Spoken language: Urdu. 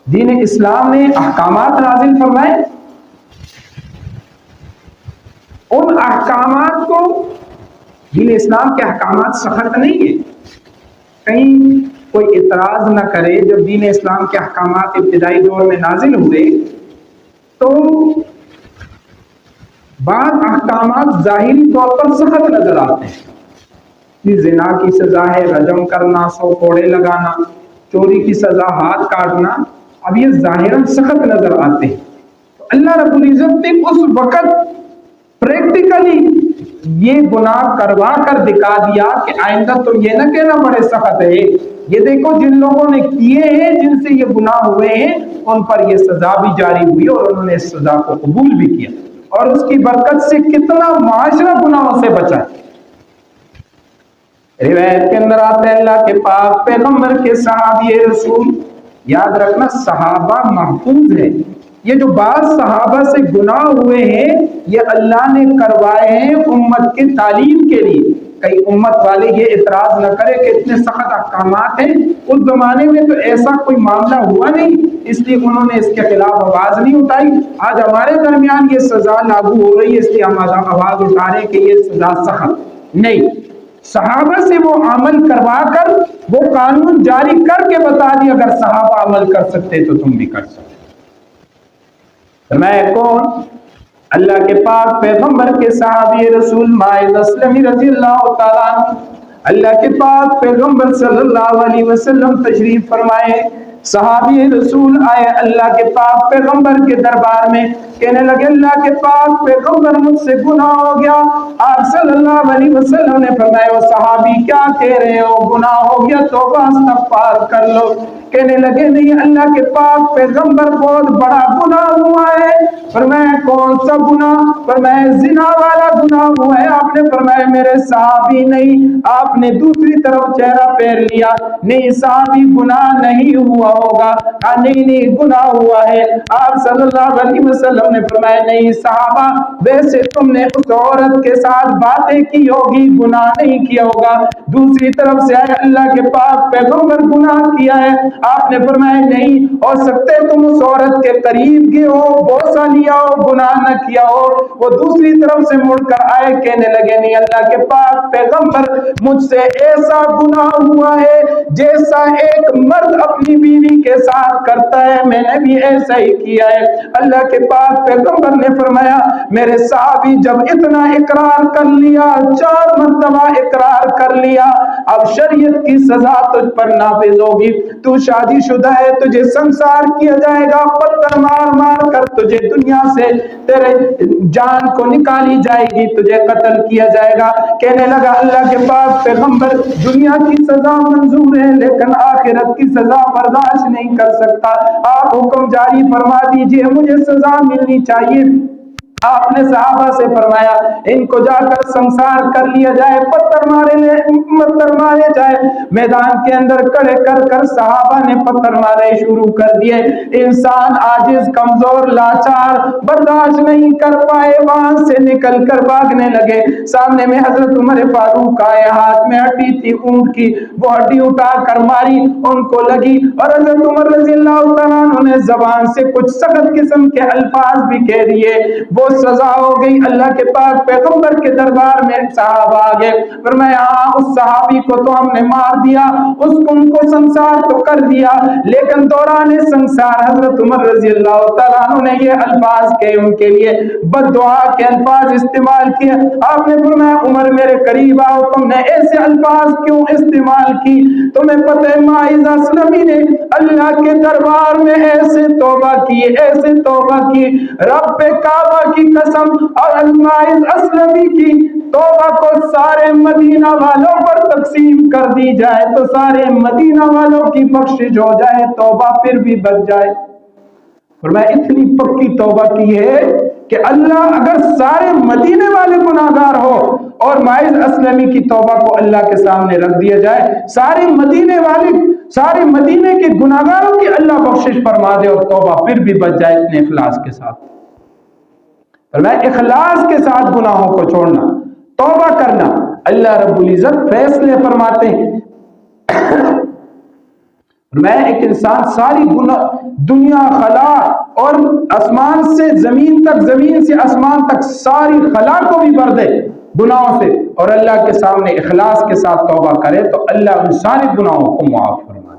دین اسلام نے احکامات نازل فرمائے، ان احکامات کو، دین اسلام کے احکامات سخت نہیں ہے، کہیں کوئی اعتراض نہ کرے۔ جب دین اسلام کے احکامات ابتدائی دور میں نازل ہوئے تو بعض احکامات ظاہری طور پر سخت نظر آتے ہیں، کہ زنا کی سزا ہے رجم کرنا، 100 کوڑے لگانا، چوری کی سزا ہاتھ کاٹنا، اب یہ ظاہراً سخت نظر آتے ہیں۔ تو اللہ رب العزت نے اس وقت پریکٹیکلی یہ گناہ کروا کر دکھا دیا کہ آئندہ تم یہ نہ کہنا بڑے سخت ہے، یہ دیکھو جن لوگوں نے کیے ہیں، جن سے یہ گناہ ہوئے ہیں، ان پر یہ سزا بھی جاری ہوئی اور انہوں نے اس سزا کو قبول بھی کیا، اور اس کی برکت سے کتنا معاشرہ گناہوں سے بچا۔ روایت کے اندر آتا ہے اللہ کے پاک پیغمبر کے صحابی رسول، یاد رکھنا صحابہ محفوظ ہے، یہ جو بعض صحابہ سے گناہ ہوئے ہیں یہ اللہ نے کروائے ہیں امت کے تعلیم کے لیے، کئی امت والے یہ اعتراض نہ کرے کہ اتنے سخت احکامات ہیں، اس زمانے میں تو ایسا کوئی معاملہ ہوا نہیں، اس لیے انہوں نے اس کے خلاف آواز نہیں اٹھائی، آج ہمارے درمیان یہ سزا لاگو ہو رہی ہے اس لیے ہم آواز اٹھا رہے ہیں کہ یہ سزا سخت نہیں۔ صحابہ سے وہ عمل کروا کر وہ قانون جاری کر کے بتا دیا، اگر صحابہ عمل کر سکتے تو تم بھی کر سکتے۔ میں کون؟ اللہ کے پاک پیغمبر کے صحابی رسول ماعز اسلمی رضی اللہ تعالیٰ عنہ، اللہ کے پاک پیغمبر صلی اللہ علیہ وسلم تشریف فرمائے، صحابی رسول آئے اللہ کے پاک پیغمبر کے دربار میں، کہنے لگے اللہ کے پاک پیغمبر مجھ سے گناہ ہو گیا۔ آپ صلی اللہ علیہ وسلم نے فرمایا وہ صحابی کیا کہہ رہے ہو، گناہ ہو گیا توبہ استغفار کر لو۔ کہنے لگے نہیں اللہ کے پاک پیغمبر بہت بڑا گناہ ہوا ہے۔ فرمایا کون سا گناہ؟ فرمایا زنا والا گناہ ہوا ہے۔ آپ نے فرمایا میرے صحابی نہیں، آپ نے دوسری طرف چہرہ پھیر لیا، نہیں صحابی گناہ نہیں ہوا ہوگا، نہیں گناہ ہوا ہے۔ آپ صلی اللہ علیہ وسلم نے فرمایا نہیں صحابہ ویسے تم نے اس عورت کے ساتھ باتیں کی ہوگی، گناہ نہیں کیا ہوگا۔ دوسری طرف سے آئے اللہ کے پاک پیغمبر گناہ کیا ہے۔ آپ نے فرمایا نہیں ہو سکتے تم اس عورت کے قریب گئے ہو، بوسہ لیا ہو، گناہ نہ کیا ہو۔ وہ دوسری طرف سے مڑ کر آئے، کہنے لگے نہیں اللہ کے پاک پیغمبر مجھ سے ایسا گناہ ہوا ہے جیسا ایک مرد اپنی بیوی کے ساتھ کرتا ہے، میں نے بھی ایسا ہی کیا ہے۔ اللہ کے پاک پیغمبر نے فرمایا میرے صحابی جب اتنا اقرار کر لیا، 4 مرتبہ اقرار کر لیا، اب شریعت کی سزا تجھ پر نافذ ہوگی۔ تو شادی شدہ ہے، تجھے سنسار کیا جائے گا، پتھر مار مار کر تجھے دنیا سے تیرے جان کو نکالی جائے گی، تجھے قتل کیا جائے گا۔ کہنے لگا اللہ کے پاک پیغمبر دنیا کی سزا منظور ہے لیکن آخرت کی سزا برداشت نہیں کر سکتا، آپ حکم جاری فرما دیجئے، مجھے سزا ملنی چاہیے۔ آپ نے صحابہ سے فرمایا ان کو جا کر سنسار کر لیا جائے، پتھر مارے جائے۔ میدان کے اندر کھڑے کر کر صحابہ نے پتھر مارے شروع کر دیے۔ انسان عاجز کمزور لاچار برداشت نہیں کر پائے، وہاں سے نکل کر بھاگنے لگے۔ سامنے میں حضرت عمر فاروق آئے، ہاتھ میں ہڈی تھی اونٹ کی، وہ ہڈی اٹھا کر ماری، ان کو لگی، اور حضرت عمر رضی اللہ تعالیٰ عنہ نے زبان سے کچھ سخت قسم کے الفاظ بھی کہہ دیے، وہ سزا ہو گئی۔ اللہ کے پاک پیغمبر کے دربار میں صحابہ آگے، فرمایا ہاں اس صحابی کو تو ہم نے مار دیا، اس کو سنسار تو کر دیا، لیکن دوران سنسار حضرت عمر رضی اللہ تعالیٰ عنہ نے یہ الفاظ کہے، ان کے لیے بد دعا کے الفاظ استعمال کیے۔ آپ نے فرمایا عمر میرے قریب آؤ، تم نے ایسے الفاظ کیوں استعمال کی؟ تمہیں پتہ ہے ماعز اسلمی نے اللہ کے دربار میں ایسے توبہ کی، ایسے توبہ کی، رب کعبہ کی قسم، اور ماعز اسلمی کی توبہ کو سارے مدینہ والوں پر تقسیم کر دی جائے تو سارے مدینہ والوں کی بخشش ہو جائے، توبہ پھر بھی بچ جائے۔ فرمایا اتنی پکی توبہ کی ہے کہ اللہ اگر سارے مدینے والے گناہگار ہو اور ماعز اسلمی کی توبہ کو اللہ کے سامنے رکھ دیا جائے، سارے مدینے کے گناہگاروں کی اللہ بخشش فرما دے اور توبہ پھر بھی بچ جائے اتنے اخلاص کے ساتھ۔ فرمایا اخلاص کے ساتھ گناہوں کو چھوڑنا، توبہ کرنا، اللہ رب العزت فیصلے فرماتے ہیں۔ میں ایک انسان ساری دنیا خلا اور آسمان سے زمین تک، زمین سے آسمان تک ساری خلا کو بھی بھر دے گناہوں سے، اور اللہ کے سامنے اخلاص کے ساتھ توبہ کرے تو اللہ ان سارے گناہوں کو معاف فرمائے۔